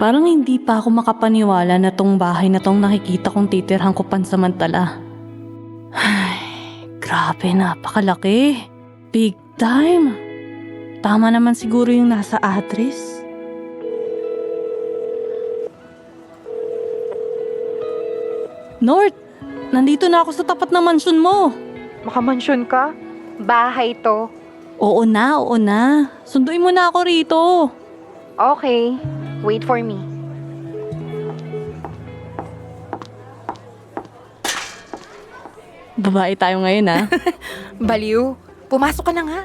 Parang hindi pa ako makapaniwala na tong bahay na tong nakikita kong titirhan ko pansamantala. Ay, grabe, napakalaki. Big time. Tama naman siguro yung nasa address. North, nandito na ako sa tapat ng mansyon mo. Makamansyon ka? Bahay to. Oo na. Sunduin mo na ako rito. Okay, wait for me. Babae tayo ngayon ah. Baliw, pumasok ka na nga.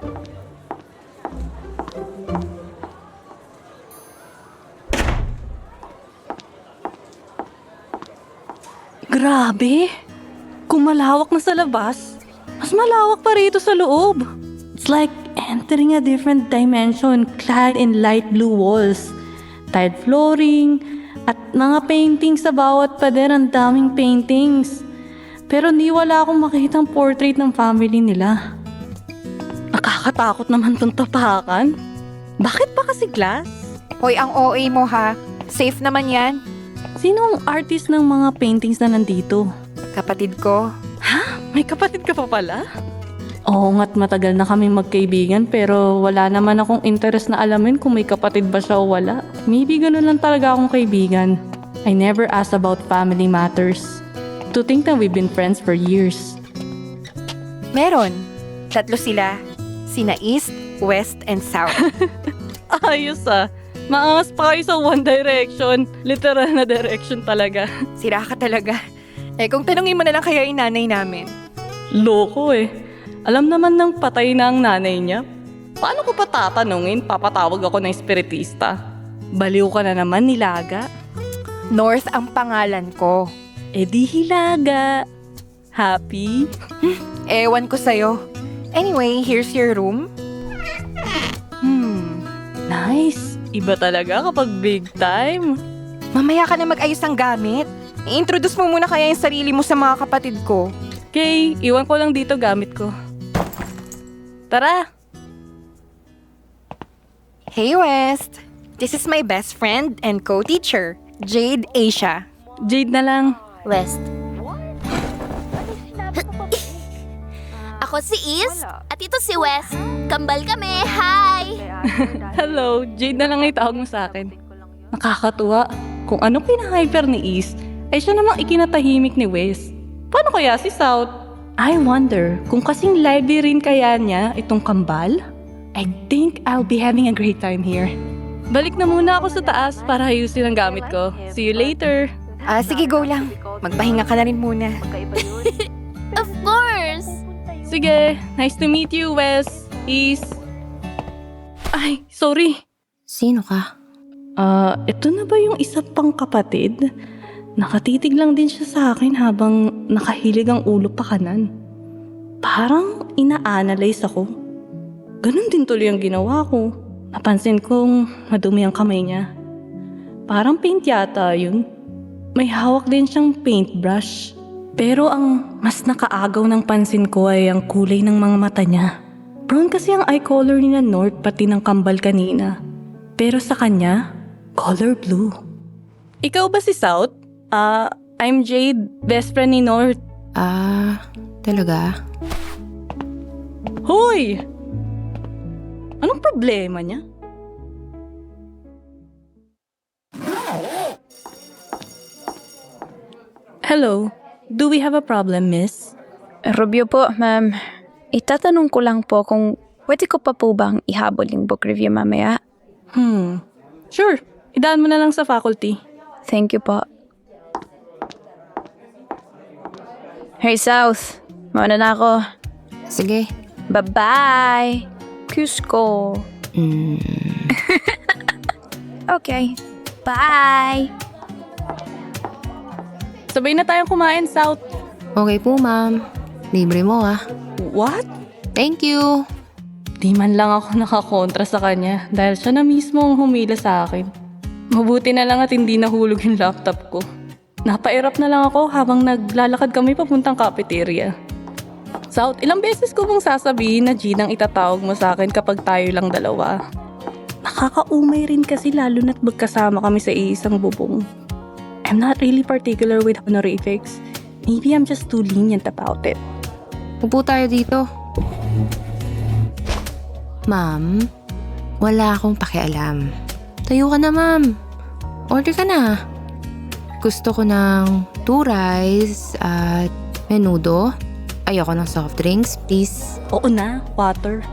Grabe! Kung malawak na sa labas, mas malawak pa rito sa loob. It's like entering a different dimension clad in light blue walls, tiled flooring, at mga paintings sa bawat pader. Ang daming paintings. Pero di wala akong makitang portrait ng family nila. Nakakatakot naman tong tapakan. Bakit pa kasi glass? Hoy, ang OA mo ha. Safe naman yan. Sino ang artist ng mga paintings na nandito? Kapatid ko. May kapatid ka pa pala? Oo nga't matagal na kami magkaibigan pero wala naman akong interest na alamin kung may kapatid ba siya o wala. Maybe ganun lang talaga akong kaibigan. I never asked about family matters. To think that we've been friends for years. Meron. 3 sila. Sina East, West, and South. Ayos ah. Maangas pa kayo sa One Direction. Literal na direction talaga. Sira ka talaga. Kung tanungin mo na lang kaya yung nanay namin. Loko eh. Alam naman ng patay na ang nanay niya. Paano ko pa tatanungin? Papatawag ako ng espiritista. Baliw ka na naman, Nilaga. North ang pangalan ko. Eh di Hilaga. Happy? Ewan ko sa'yo. Anyway, here's your room. Nice. Iba talaga kapag big time. Mamaya ka na mag-ayos ng gamit. I-introduce mo muna kaya yung sarili mo sa mga kapatid ko. Okay, iwan ko lang dito gamit ko. Tara! Hey West! This is my best friend and co-teacher, Jade Asia. Jade na lang. West. Ako si Is, at ito si West. Kambal kami, hi! Hello, Jade na lang itawag mo sa akin. Nakakatuwa. Kung ano pinahyper ni East, ay siya namang ikinatahimik ni West. Paano kaya si South? I wonder kung kasing lively rin kaya niya itong kambal? I think I'll be having a great time here. Balik na muna ako sa taas para ayusin ang gamit ko. See you later. Sige, go lang. Magpahinga ka na rin muna. Of course! Sige, nice to meet you, Wes. East. Ay, sorry. Sino ka? Ito na ba yung isa pang kapatid? Nakatitig lang din siya sa akin habang nakahilig ang ulo pa kanan. Parang ina-analyze ako. Ganon din tuloy ang ginawa ko. Napansin kong madumi ang kamay niya. Parang paint yata yun. May hawak din siyang paintbrush. Pero ang mas nakaagaw ng pansin ko ay ang kulay ng mga mata niya. Brown kasi ang eye color ni North pati ng kambal kanina. Pero sa kanya, color blue. Ikaw ba si South? I'm Jade, best friend ni North. Talaga? Hoy! Anong problema niya? Hello, do we have a problem, miss? Rubio po, ma'am. Itatanong ko lang po kung pwede ko pa po bang ihabol yung book review mamaya? Sure, idaan mo na lang sa faculty. Thank you po. Hey, South. Mauna na ako. Sige. Bye-bye. Kiss ko. Okay. Bye. Sabay na tayong kumain, South. Okay po, ma'am. Libre mo What? Thank you. Di man lang ako nakakontra sa kanya dahil siya na mismo ang humila sa akin. Mabuti na lang at hindi nahulog yung laptop ko. Napairap na lang ako habang naglalakad kami papuntang cafeteria. South, ilang beses ko bang sasabihin na Gina ang itatawag mo sa akin kapag tayo lang dalawa? Nakakaumay rin kasi lalo na't magkasama kami sa iisang bubong. I'm not really particular with honorifics. Maybe I'm just too lenient about it. Upo tayo dito. Ma'am, wala akong pakialam. Tayo ka na, ma'am. Order ka na. Gusto ko ng 2 rice at menudo. Ayoko ng soft drinks, please. Oo na, water.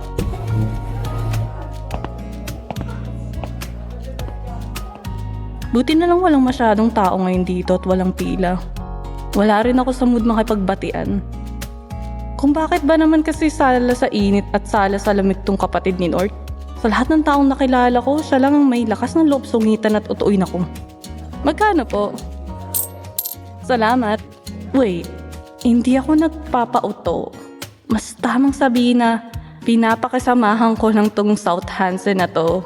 Buti na lang walang masyadong tao ngayon dito at walang pila. Wala rin ako sa mood makipagbatian. Kung bakit ba naman kasi sala sa init at sala sa lamig tong kapatid ni Nort? Sa lahat ng taong nakilala ko, siya lang ang may lakas ng loob sungitan at utuin ako. Magkano po? Salamat. Wait, hindi ako nagpapauto. Mas tamang sabihin na pinapakasamahan ko lang tong South Hansen na to.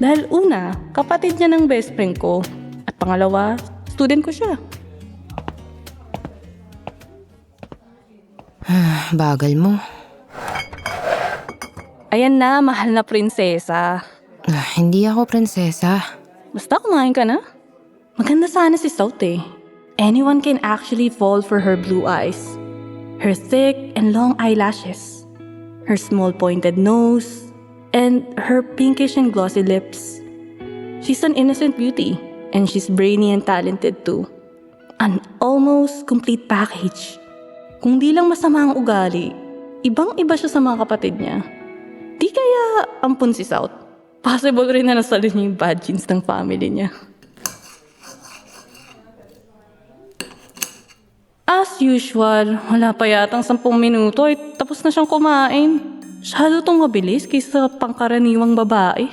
Dahil una, kapatid niya ng best friend ko. At pangalawa, student ko siya. Bagal mo. Ayan na, mahal na prinsesa. Hindi ako prinsesa. Basta kumain ka na. Maganda sana si South eh. Anyone can actually fall for her blue eyes. Her thick and long eyelashes. Her small pointed nose. And her pinkish and glossy lips. She's an innocent beauty. And she's brainy and talented too. An almost complete package. Kung di lang masama ang ugali, ibang-iba siya sa mga kapatid niya. Di kaya ampun si South. Possible rin na nasalo niya yung bad genes ng family niya. As usual, wala pa yatang 10 minuto ay tapos na siyang kumain. Masyado tong mabilis kaysa pangkaraniwang babae.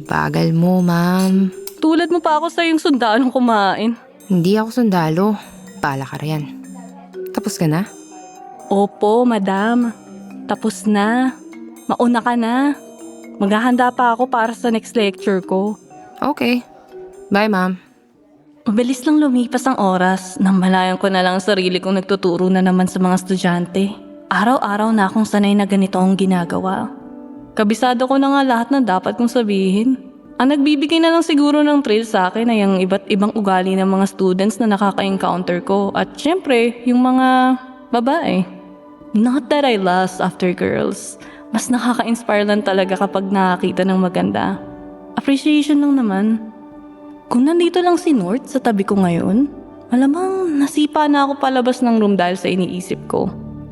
Bagal mo, ma'am. Tulad mo pa ako sa yung sundalong kumain. Hindi ako sundalo. Pala ka riyan. Tapos ka na? Opo, madam. Tapos na. Mauna ka na. Maghahanda pa ako para sa next lecture ko. Okay. Bye, ma'am. Mabilis lang lumipas ang oras nang malayan ko na lang ang sarili kong nagtuturo na naman sa mga estudyante. Araw-araw na akong sanay na ganito ang ginagawa. Kabisado ko na nga lahat ng dapat kong sabihin. Ang nagbibigay na lang siguro ng thrill sa akin ay ang iba't ibang ugali ng mga students na nakaka-encounter ko at syempre, yung mga babae. Not that I lust after girls. Mas nakaka-inspire lang talaga kapag nakakita ng maganda. Appreciation lang naman. Kung nandito lang si Nort sa tabi ko ngayon, malamang nasipa na ako palabas ng room dahil sa iniisip ko.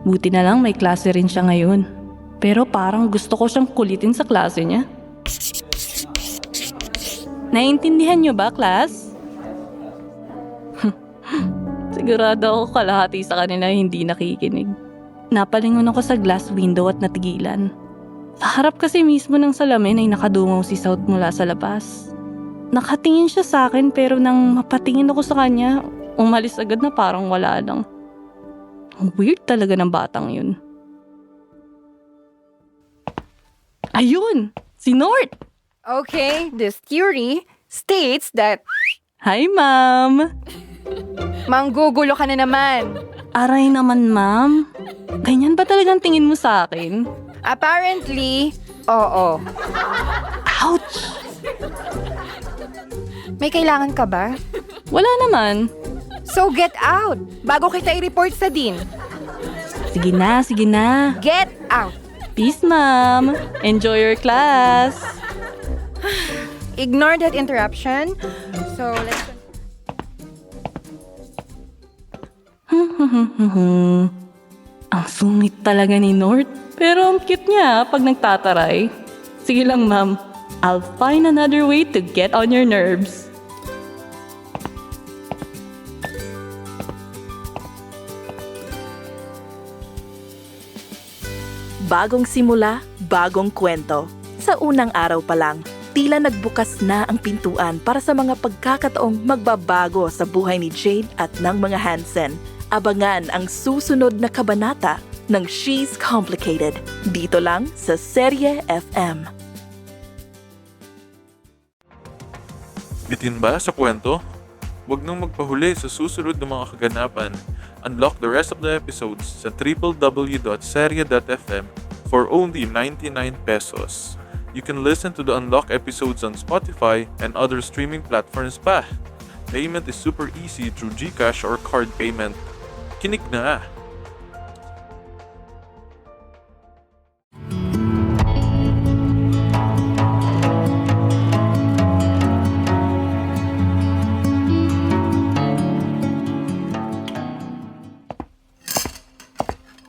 Buti na lang may klase rin siya ngayon. Pero parang gusto ko siyang kulitin sa klase niya. Naiintindihan niyo ba, class? Sigurado ako kalahati sa kanila hindi nakikinig. Napalingon ako sa glass window at natigilan. Sa harap kasi mismo ng salamin ay nakadungaw si South mula sa labas. Nakatingin siya sa akin pero nang mapatingin ako sa kanya, umalis agad na parang wala lang. Ang weird talaga ng batang yun. Ayun! Si Nort! Okay, this theory states that Hi, ma'am! manggugulo ka na naman. Aray naman, ma'am. Ganyan ba talagang tingin mo sa akin? Apparently, oo. Ouch! May kailangan ka ba? Wala naman. So get out bago kita i-report sa dean. Sige na, sige na. Get out. Peace, ma'am. Enjoy your class. Ignore that interruption. So, let's... Ang sungit talaga ni Nort. Pero ang cute niya pag nagtataray. Sige lang, ma'am. I'll find another way to get on your nerves. Bagong simula, bagong kwento. Sa unang araw pa lang, tila nagbukas na ang pintuan para sa mga pagkakataong magbabago sa buhay ni Jade at ng mga Hansen. Abangan ang susunod na kabanata ng She's Complicated dito lang sa Serye FM. Bitin ba sa kwento? Huwag nang magpahuli sa susunod na mga kaganapan. Unlock the rest of the episodes sa www.serye.fm for only 99 pesos. You can listen to the unlocked episodes on Spotify and other streaming platforms pa. Payment is super easy through GCash or card payment. Kinig na!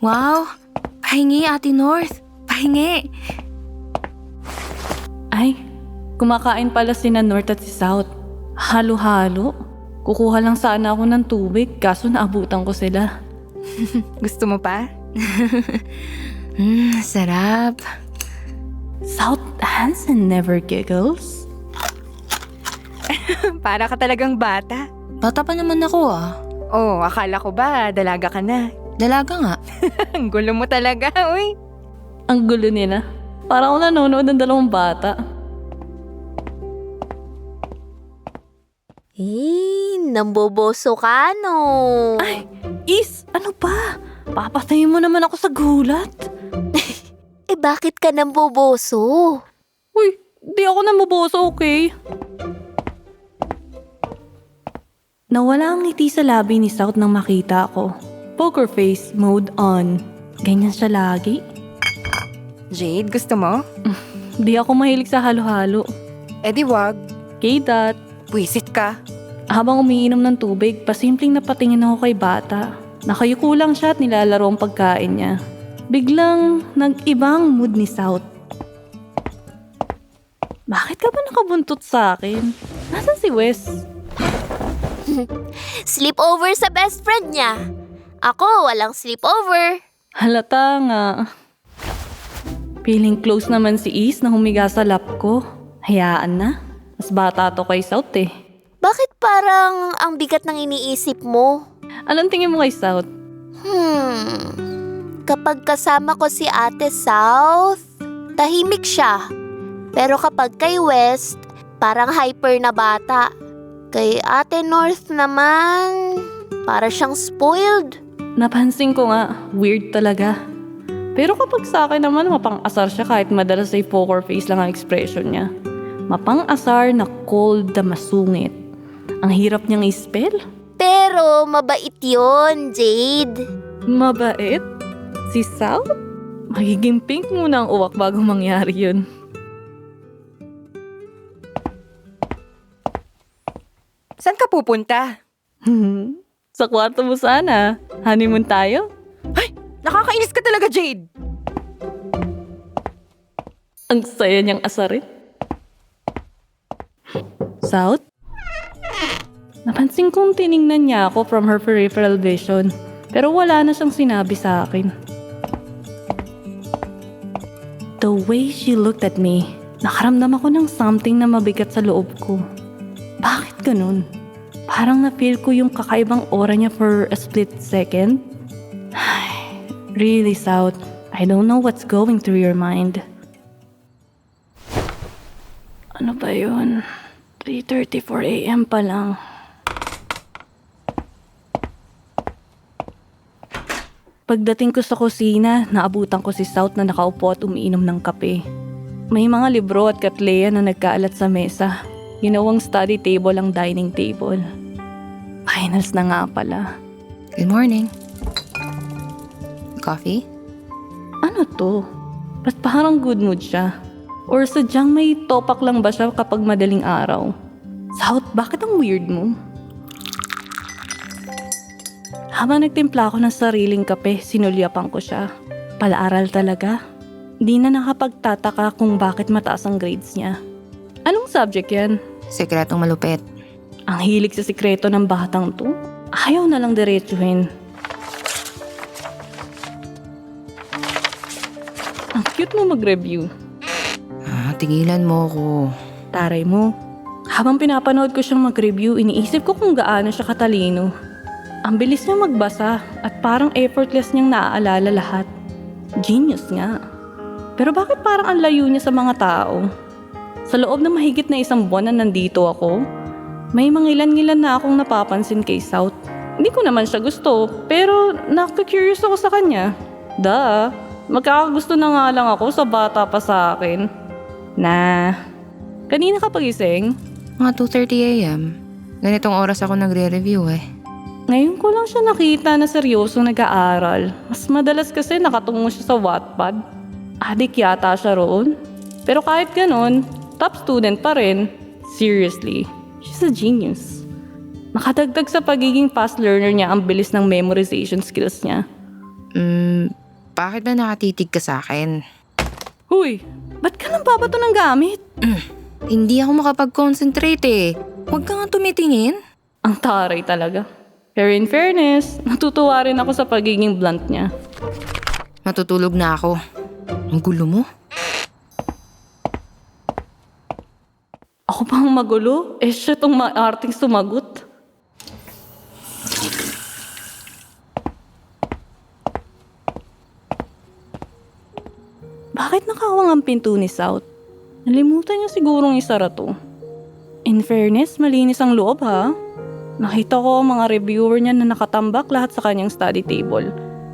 Wow! Pahingi, Ate North. Pahingi. Ay, kumakain pala sina North at si South. Halo-halo. Kukuha lang sana ako ng tubig kaso naabutan ko sila. Gusto mo pa? Sarap. South Hansen never giggles. Para ka talagang bata. Bata pa naman ako ah. Oh, akala ko ba dalaga ka na? Dalaga nga. Ang gulo mo talaga, uy. Ang gulo nila. Para ako nanonood ng dalawang bata. Namboboso ka, no? Ay, Is, ano ba? Papatayin mo naman ako sa gulat. Bakit ka namboboso? Uy, di ako namuboso, okay? Nawala ang ngiti sa labi ni South nang makita ako. Poker face mode on. Ganyan siya lagi. Jade, gusto mo? Di ako mahilig sa halo-halo. Eh di wag. Kay-dat, Buisit ka. habang umiinom ng tubig, pasimpleng napatingin ako kay bata. Nakayuko lang siya at nilalaro ang pagkain niya. Biglang nag-ibang mood ni South. Bakit ka ba nakabuntot sa akin? Nasaan si Wes? Sleepover sa best friend niya. Ako, walang sleepover. Halata nga. Feeling close naman si Is na humiga sa lap ko. Hayaan na. Mas bata to kay South eh. Bakit parang ang bigat ng iniisip mo? Anong tingin mo kay South? Kapag kasama ko si Ate South, tahimik siya. Pero kapag kay West, parang hyper na bata. Kay Ate North naman, para siyang spoiled. Napansin ko nga, weird talaga. Pero kapag sa akin naman, mapang-asar siya kahit madalas ay poker face lang ang expression niya. Mapang-asar na cold na masungit. Ang hirap niyang i-spell. Pero mabait yon, Jade. Mabait? Si South? Magiging pink muna ang uwak bago mangyari yun. Saan ka pupunta? Sa kwarto mo sana. Honeymoon tayo? Nakakainis ka talaga, Jade. Ang saya niyang asarin. South? Napansin kong tiningnan niya ako from her peripheral vision. Pero wala na siyang sinabi sa akin. The way she looked at me, nakaramdam ako ng something na mabigat sa loob ko. Bakit ganun? Parang na-feel ko yung kakaibang aura niya for a split second. Really, South, I don't know what's going through your mind. Ano ba yun? 3:34 a.m. pa lang. Pagdating ko sa kusina, naabutan ko si South na nakaupo at umiinom ng kape. May mga libro at katleya na nagkaalat sa mesa. Ginawang study table ang dining table. Finals na nga pala. Good morning. Coffee? Ano to? Ba't parang good mood siya? Or sadyang may topak lang ba siya kapag madaling araw? South, bakit ang weird mo? Habang nagtimpla ako ng sariling kape, sinulyapan ko siya. Palaaral talaga. Di na nakapagtataka kung bakit mataas ang grades niya. Anong subject yan? Sekretong malupit. Ang hilig sa sikreto ng batang to? Ayaw na lang diretsuhin. Ang cute mo mag-review. Tigilan mo ko. Taray mo. Habang pinapanood ko siyang mag-review, iniisip ko kung gaano siya katalino. Ang bilis niya magbasa at parang effortless niyang naaalala lahat. Genius nga. Pero bakit parang ang layo niya sa mga tao? Sa loob ng mahigit na 1 buwan na nandito ako, may mga ilan-ilan na akong napapansin kay South. Hindi ko naman siya gusto, pero nakaka-curious ako sa kanya. Magkakagusto na nga lang ako sa bata pa sa akin. Na, kanina ka pagising? Mga 2:30 a.m. Ganitong oras ako nagre-review eh. Ngayon ko lang siya nakita na seryoso nag-aaral. Mas madalas kasi nakatungo siya sa Wattpad. Adik yata siya roon. Pero kahit ganon, top student pa rin. Seriously, she's a genius. Nakadagdag sa pagiging fast learner niya ang bilis ng memorization skills niya. Bakit ba nakatitig ka sa akin? Huy, ba't ka nang babato ng gamit? Hindi ako makapag-concentrate eh. Huwag ka nga tumitingin. Ang taray talaga. Pero in fairness, natutuwa rin ako sa pagiging blunt niya. Matutulog na ako. Ang gulo mo. Ako pa ang magulo? Siya tong maarting sumagot. Bakit nakawang ang pinto ni South? Nalimutan niya sigurong isara to. In fairness, malinis ang loob ha. Nakita ko ang mga reviewer niya na nakatambak lahat sa kanyang study table.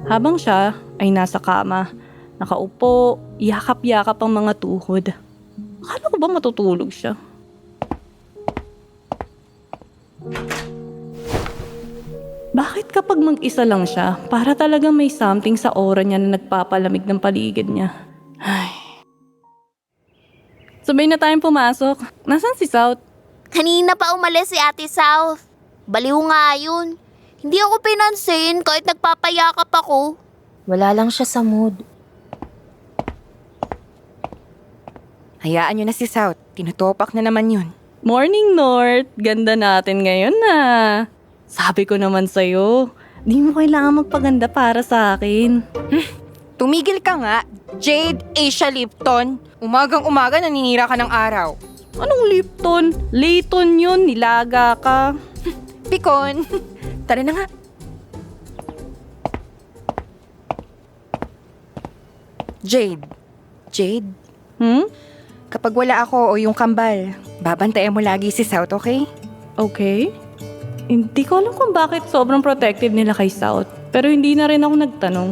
Habang siya ay nasa kama, nakaupo, yakap-yakap ang mga tuhod. Akala ko ba matutulog siya? Bakit kapag mag-isa lang siya, para talagang may something sa aura niya na nagpapalamig ng paligid niya? Ay. Sabay na tayong pumasok. Nasaan si South? Kanina pa umalis si Ate South. Baliw nga yun. Hindi ako pinansin kahit nagpapayakap ako. Wala lang siya sa mood. Hayaan nyo na si South. Tinutopak na naman yun. Morning, North. Ganda natin ngayon na. Sabi ko naman sa'yo, di mo kailangan magpaganda para sa akin. Tumigil ka nga, Jade Asia Lipton. Umagang-umaga naninira ka ng araw. Anong Lipton? Layton yun, nilaga ka. Pikon. Tara na nga. Jade. Jade, kapag wala ako o yung kambal, babantayan mo lagi si South, okay? Okay. Hindi ko alam kung bakit sobrang protective nila kay South. Pero hindi na rin ako nagtanong.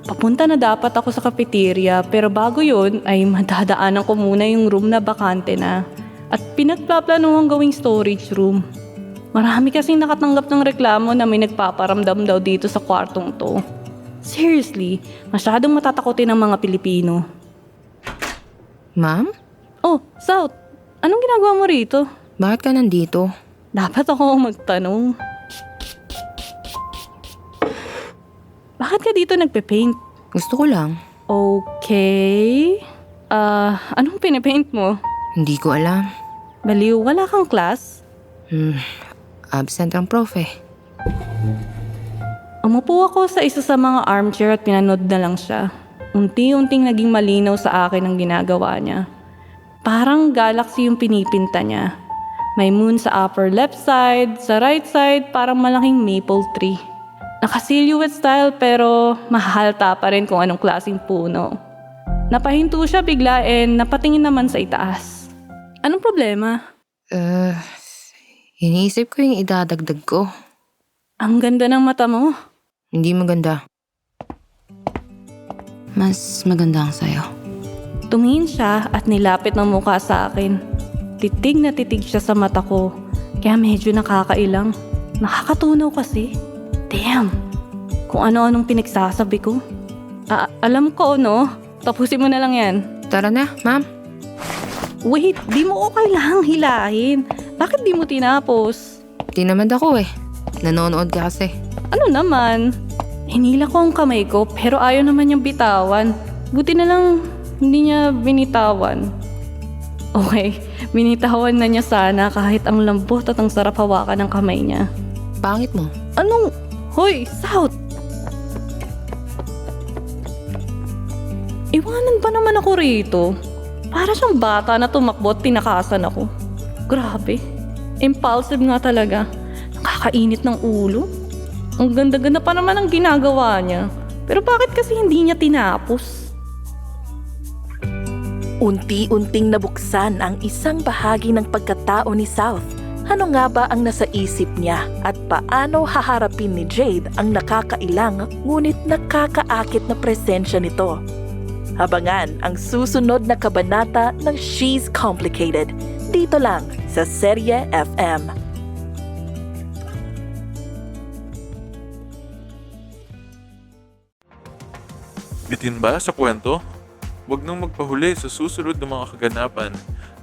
Papunta na dapat ako sa cafeteria pero bago yun ay madadaanan ko muna yung room na bakante na. At pinagpaplanuhan gawing storage room. Marami kasing nakatanggap ng reklamo na may nagpaparamdam daw dito sa kwartong to. Seriously, masyadong matatakotin ng mga Pilipino. Ma'am? Oh, South, anong ginagawa mo rito? Bakit ka nandito? Dapat ako magtanong. Bakit ka dito nagpe-paint? Gusto ko lang. Okay. Anong pinipaint mo? Hindi ko alam. Baliw, wala kang class? Absent ang prof eh. Umupo ako sa isa sa mga armchair at pinanood na lang siya. Unti-unting naging malinaw sa akin ang ginagawa niya. Parang galaxy yung pinipinta niya. May moon sa upper left side, sa right side parang malaking maple tree. Naka-silhouette style pero mahalata pa rin kung anong klaseng puno. Napahinto siya bigla and napatingin naman sa itaas. Anong problema? Iniisip ko yung idadagdag ko. Ang ganda ng mata mo. Hindi maganda. Mas maganda ang sayo. Tumingin siya at nilapit ng mukha sa akin. Titig na titig siya sa mata ko. Kaya medyo nakakailang. Nakakatunaw kasi. Damn! Kung ano-anong pinagsasabi ko. Alam ko, no? Tapusin mo na lang yan. Tara na, ma'am. Wait, di mo ko kailangang hilahin. Bakit di mo tinapos? Tinamad ako eh. Nanonood ka kasi. Ano naman? Hinila ko ang kamay ko pero ayaw naman niyang bitawan. Buti na lang hindi niya binitawan. Okay, binitawan na niya sana kahit ang lambot at ang sarap hawakan ng kamay niya. Pangit mo. Anong? Hoy, South! Iwanan ba naman ako rito? Para siyang bata na tumakbo at tinakasan ako. Grabe. Impulsive nga talaga. Nakakainit ng ulo. Ang ganda-ganda pa naman ang ginagawa niya. Pero bakit kasi hindi niya tinapos? Unti-unting nabuksan ang isang bahagi ng pagkatao ni South. Ano nga ba ang nasa isip niya at paano haharapin ni Jade ang nakakailang ngunit nakakaakit na presensya nito? Abangan ang susunod na kabanata ng She's Complicated dito lang sa Serye FM. Bitin ba sa kwento? Huwag nang magpahuli sa susunod na mga kaganapan.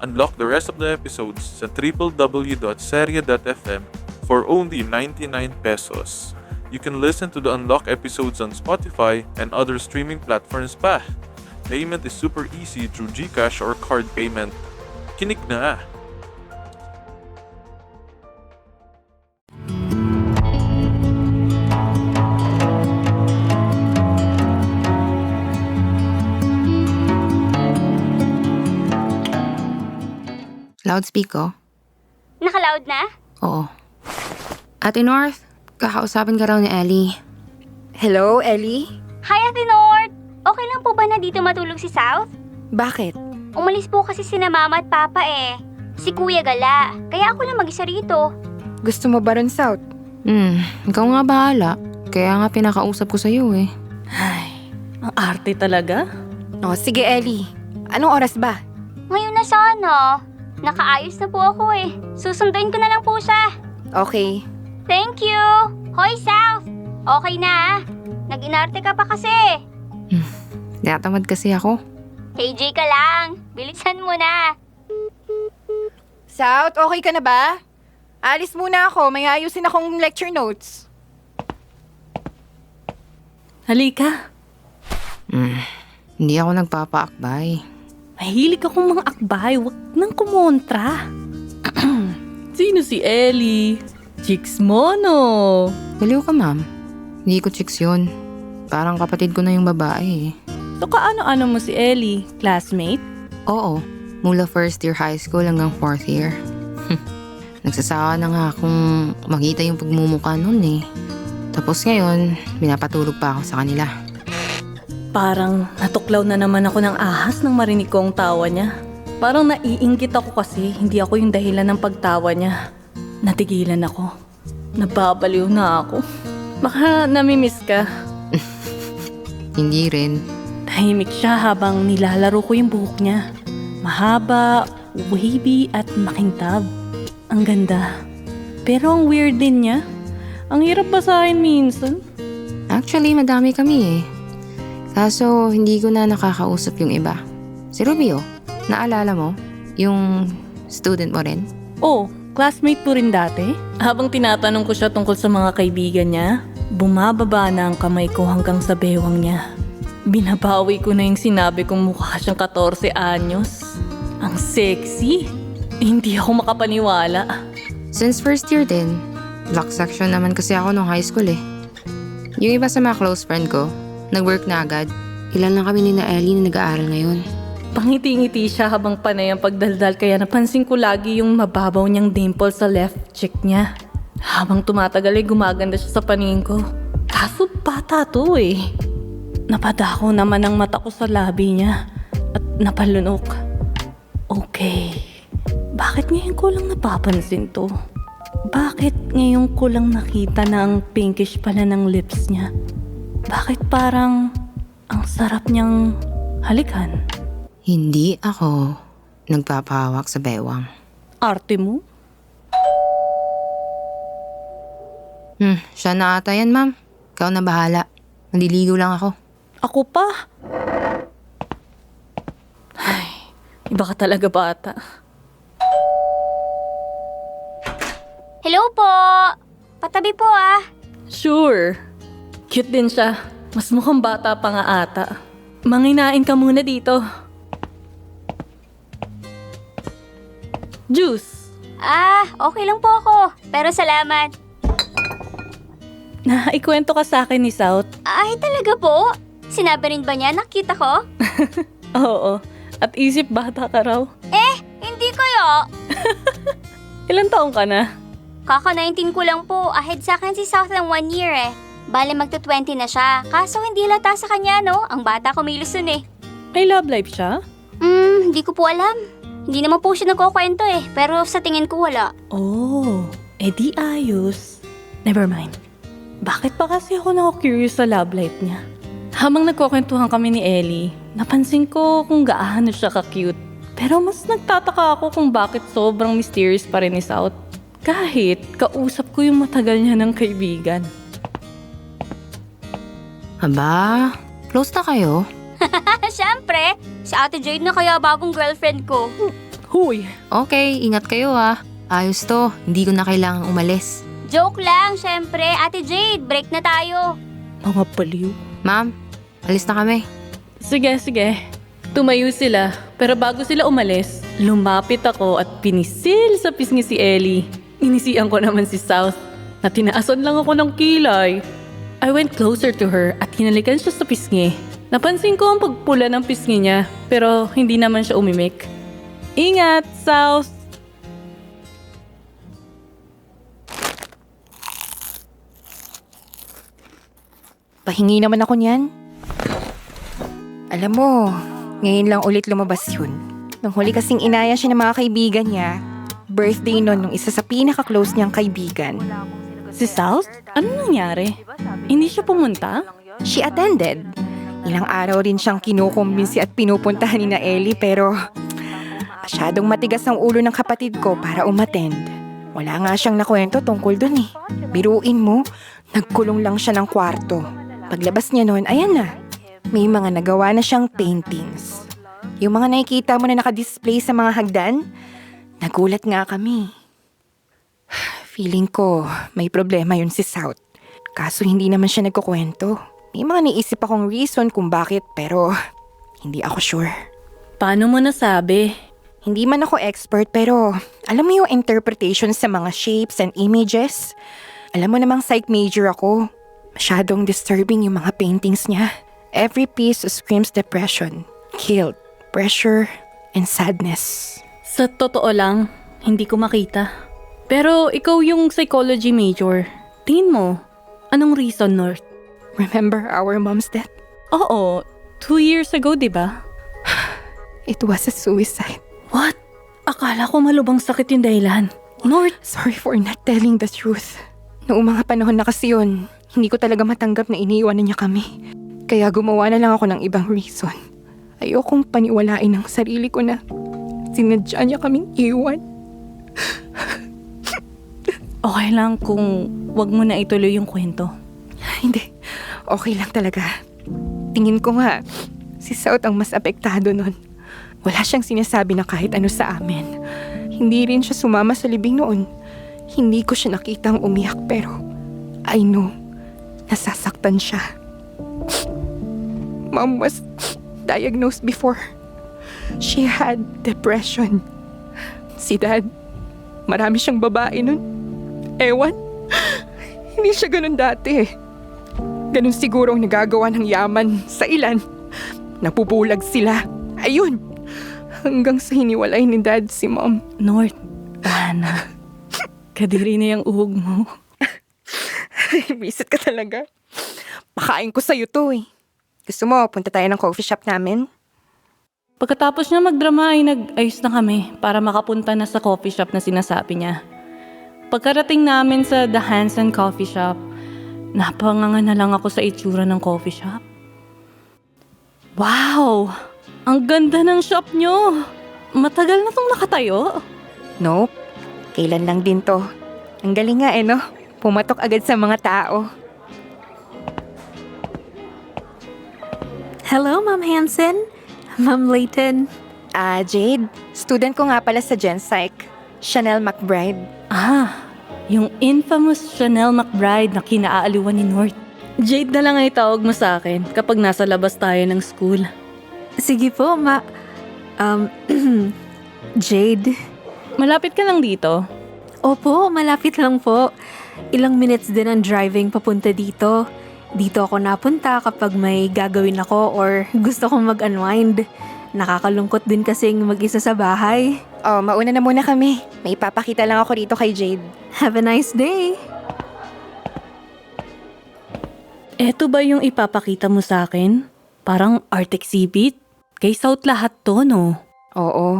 Unlock the rest of the episodes sa www.serye.fm for only 99 pesos. You can listen to the unlocked episodes on Spotify and other streaming platforms pa. Payment is super easy through GCash or card payment. Kinig na! Loudspeaker? Naka-loud na? Oo. Ate North, kakausapin ka raw ni Ellie. Hello, Ellie? Hi, Ate Nort! Okay lang po ba na dito matulog si South? Bakit? Umalis po kasi sina Mama at Papa eh. Si Kuya Gala. Kaya ako lang mag-isa rito. Gusto mo ba ron, South? Ikaw nga bahala. Kaya nga pinakausap ko sa'yo eh. Ay, ang arte talaga. Oh, sige, Ellie. Anong oras ba? Ngayon na sana. Nakaayos na po ako eh. Susunduin ko na lang po siya. Okay. Thank you! Hoy, South! Okay na ah. Nag-inarte ka pa kasi. Natamad kasi ako. KJ ka lang. Bilisan mo na. South, okay ka na ba? Alis muna ako. May ayusin akong lecture notes. Halika. Hindi ako nagpapaakbay. Mahilig akong mga akbay. Huwag nang kumontra. Sino si Ellie? Chicks mo, no? Baliw ka, ma'am. Hindi ko chicks yun. Parang kapatid ko na yung babae eh. So kaano-ano mo si Ellie? Classmate? Oo, mula first year high school hanggang fourth year. Nagsasawa na nga akong makita yung pagmumukha nun eh. Tapos ngayon, pinapatulog pa ako sa kanila. Parang natuklaw na naman ako ng ahas nang marinig ko ang tawa niya. Parang naiinggit ako kasi hindi ako yung dahilan ng pagtawa niya. Natigilan ako. Nababaliw na ako. Baka namimiss ka. Hindi rin. Tahimik siya habang nilalaro ko yung buhok niya. Mahaba, wavy at makintab. Ang ganda. Pero ang weird din niya. Ang hirap basahin minsan. Actually, madami kami eh. Kaso, hindi ko na nakakausap yung iba. Si Rubio, naalala mo? Yung student mo rin? Oh, classmate po rin dati. Habang tinatanong ko siya tungkol sa mga kaibigan niya, bumababa na ang kamay ko hanggang sa bewang niya. Binabawi ko na yung sinabi kong mukha siyang 14 anyos. Ang sexy. Hindi ako makapaniwala. Since first year din, block section naman kasi ako nung high school eh. Yung iba sa mga close friend ko, nag-work na agad. Ilan lang kami ni na Ellie na nag-aaral ngayon. Pangiti-ngiti siya habang panay ang pagdaldal kaya napansin ko lagi yung mababaw niyang dimple sa left cheek niya. Habang tumatagal ay gumaganda siya sa paningin ko. Kaso bata to eh. Napadako naman ang mata ko sa labi niya at napalunok. Okay, bakit ngayon ko lang napapansin to? Bakit ngayon ko lang nakita na ang pinkish pala ng lips niya? Bakit parang ang sarap niyang halikan? Hindi ako nagpapahawak sa bewang. Arte mo? Siya na ata yan, ma'am. Ikaw na bahala. Naliligo lang ako. Ako pa? Ay, iba ka talaga bata. Hello po! Patabi po ah. Sure. Cute din siya. Mas mukhang bata pa nga ata. Manginain ka muna dito. Juice. Ah, okay lang po ako. Pero salamat. Ikwento ka sa akin ni South. Ay, talaga po? Sinabi rin ba niya nakita ko? Oo. At isip bata ka raw. Hindi kaya. Ilan taong ka na? Kaka-19 ko lang po. Ahead sa akin si South ng 1 year eh. Bale magto-20 na siya. Kaso hindi lata sa kanya no? Ang bata kumilos nun eh. May love life siya? Hindi ko po alam. Hindi naman po siya nagkukwento eh. Pero sa tingin ko wala. Oh, edi ayos. Never mind. Bakit pa kasi ako na-curious sa love life niya? Habang nagkukwentuhan kami ni Ellie, napansin ko kung gaano siya ka-cute. Pero mas nagtataka ako kung bakit sobrang mysterious pa rin ni South. Kahit kausap ko yung matagal niya ng kaibigan. Aba, close na kayo? Siyempre, si Ate Jade na kaya bagong girlfriend ko. Huy! Okay, ingat kayo ah. Ayos to, hindi ko na kailangang umalis. Joke lang, siyempre. Ate Jade, break na tayo. Mga baliw. Ma'am, alis na kami. Sige. Tumayo sila. Pero bago sila umalis, lumapit ako at pinisil sa pisngi si Ellie. Inisian ko naman si South na tinaasan lang ako ng kilay. I went closer to her at hinalikan siya sa pisngi. Napansin ko ang pagpula ng pisngi niya pero hindi naman siya umimik. Ingat, South! Pahingi naman ako niyan. Alam mo, ngayon lang ulit lumabas yun. Nung huli kasing inaya siya ng mga kaibigan niya, birthday nun nung isa sa pinaka-close niyang kaibigan. Si South? Ano nangyari? Hindi siya pumunta? She attended. Ilang araw rin siyang kinukumbinsi at pinupuntahan ni na Ellie pero masyadong matigas ang ulo ng kapatid ko para umattend. Wala nga siyang nakwento tungkol dun eh. Biruin mo, nagkulong lang siya ng kwarto. Paglabas niya noon, ayan na. May mga nagawa na siyang paintings. Yung mga nakikita mo na nakadisplay sa mga hagdan, nagulat nga kami. Feeling ko, may problema yun si South. Kaso hindi naman siya nagkukwento. May mga naisip akong reason kung bakit pero hindi ako sure. Paano mo nasabi? Hindi man ako expert pero alam mo yung interpretation sa mga shapes and images? Alam mo namang psych major ako. Masyadong disturbing yung mga paintings niya. Every piece screams depression, guilt, pressure, and sadness. Sa totoo lang, hindi ko makita. Pero ikaw yung psychology major. Tingin mo, anong reason, North? Remember our mom's death? Oo, 2 years ago, di ba? It was a suicide. What? Akala ko malubang sakit yung dahilan. North, Sorry for not telling the truth. Noong mga panahon na kasi yun, hindi ko talaga matanggap na iniiwanan niya kami. Kaya gumawa na lang ako ng ibang reason. Ayokong paniwalain ang sarili ko na sinadya niya kaming iwan. okay lang kung wag mo na ituloy yung kwento. Hindi, okay lang talaga. Tingin ko nga, si South ang mas apektado nun. Wala siyang sinasabi na kahit ano sa amin. Hindi rin siya sumama sa libing noon. Hindi ko siya nakitang umiyak pero I know, nasasaktan siya. Mom was diagnosed before. She had depression. Si Dad, marami siyang babae nun. Ewan, hindi siya ganun dati. Ganun siguro ang nagagawa ng yaman sa ilan. Napupulag sila. Ayun, hanggang sa hiniwalay ni Dad si Mom. North, Ana, kadiri na yung uhog mo. Visit ka talaga. Pakain ko sa'yo to eh. Gusto mo, punta tayo ng coffee shop namin? Pagkatapos niya magdrama ay nag-ayos na kami para makapunta na sa coffee shop na sinasabi niya. Pagkarating namin sa The Hanson Coffee Shop, napanganga na lang ako sa itsura ng coffee shop. Wow! Ang ganda ng shop niyo! Matagal na tong nakatayo. Nope. Kailan lang din to. Ang galing nga no? Pumatok agad sa mga tao. Hello, Ma'am Hansen. Ma'am Layton. Jade. Student ko nga pala sa Gen Psych. Chanel McBride. Yung infamous Chanel McBride na kinaaaliwan ni North. Jade na lang ay tawag mo sa akin kapag nasa labas tayo ng school. Sige po, Jade. Malapit ka lang dito. Opo, malapit lang po. Ilang minutes din ang driving papunta dito. Dito ako napunta kapag may gagawin ako or gusto kong mag-unwind. Nakakalungkot din kasing mag-isa sa bahay. Oh, mauna na muna kami. May ipapakita lang ako dito kay Jade. Have a nice day. Eto ba yung ipapakita mo sa akin? Parang art exhibit? Kay South lahat to, no? Oo,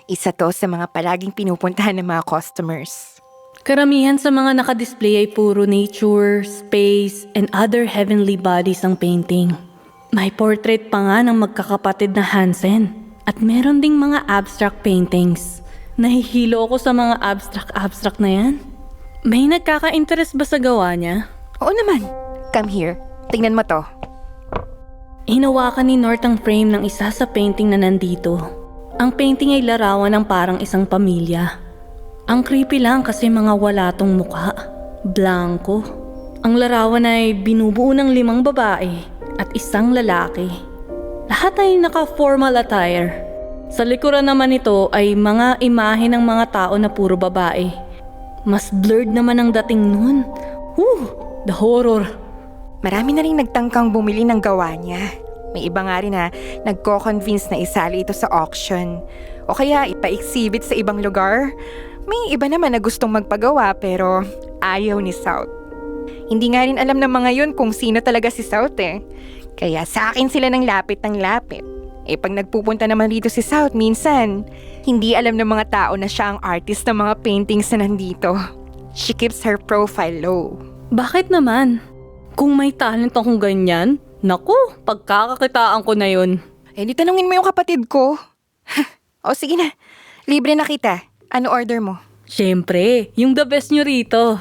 isa to sa mga palaging pinupuntahan ng mga customers. Karamihan sa mga nakadisplay ay puro nature, space, and other heavenly bodies ang painting. May portrait pa nga ng magkakapatid na Hansen. At meron ding mga abstract paintings. Nahihilo ako sa mga abstract na yan. May nagkaka-interest ba sa gawa niya? Oo naman. Come here. Tingnan mo to. Hinawakan ni North ang frame ng isa sa painting na nandito. Ang painting ay larawan ng parang isang pamilya. Ang creepy lang kasi mga wala tong mukha. Blanco. Ang larawan ay binubuo ng 5 babae at 1 lalaki. Lahat ay naka-formal attire. Sa likuran naman ito ay mga imahe ng mga tao na puro babae. Mas blurred naman ang dating nun. The horror. Marami na rin nagtangkang bumili ng gawa niya. May iba nga rin na nagko-convince na isali ito sa auction. O kaya ipa-exhibit sa ibang lugar. May iba naman na gustong magpagawa pero ayaw ni South. Hindi nga rin alam ng mga yun kung sino talaga si South eh. Kaya sa akin sila ng lapit ng lapit. Pag nagpupunta naman dito si South minsan, hindi alam ng mga tao na siya ang artist ng mga paintings na nandito. She keeps her profile low. Bakit naman? Kung may talent akong ganyan, naku, pagkakakitaan ko na yun. Di tanungin mo yung kapatid ko. O sige na, libre na kita. Ano order mo? Siyempre, yung the best nyo rito.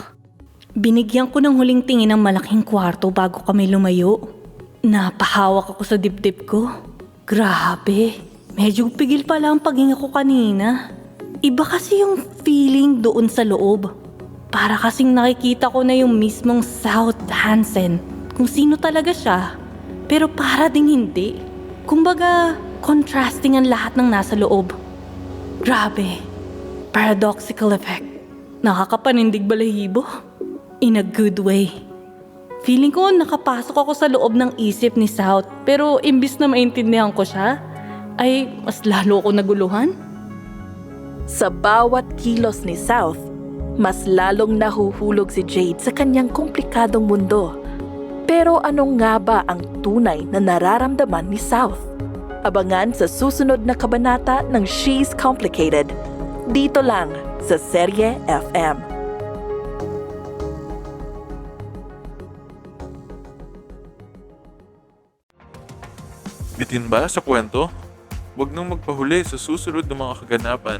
Binigyan ko ng huling tingin ng malaking kwarto bago kami lumayo. Napahawak ako sa dibdib ko. Grabe, medyo pigil pala ang paghinga ko kanina. Iba kasi yung feeling doon sa loob. Para kasing nakikita ko na yung mismong South Hansen. Kung sino talaga siya. Pero para ding hindi. Kumbaga, contrasting ang lahat ng nasa loob. Grabe. Paradoxical effect. Nakakapanindig balahibo. In a good way. Feeling ko nakapasok ako sa loob ng isip ni South. Pero imbis na maintindihan ko siya, ay mas lalo ko naguluhan. Sa bawat kilos ni South, mas lalong nahuhulog si Jade sa kanyang komplikadong mundo. Pero ano nga ba ang tunay na nararamdaman ni South? Abangan sa susunod na kabanata ng She's Complicated. Dito lang sa Serye FM. Bitin ba sa kwento? Huwag nang magpahuli sa susunod ng mga kaganapan.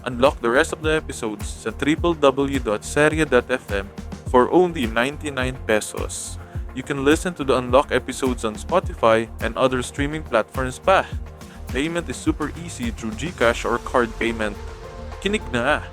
Unlock the rest of the episodes sa www.serye.fm for only 99 pesos. You can listen to the unlocked episodes on Spotify and other streaming platforms pa. Payment is super easy through GCash or card payment. Kinig na!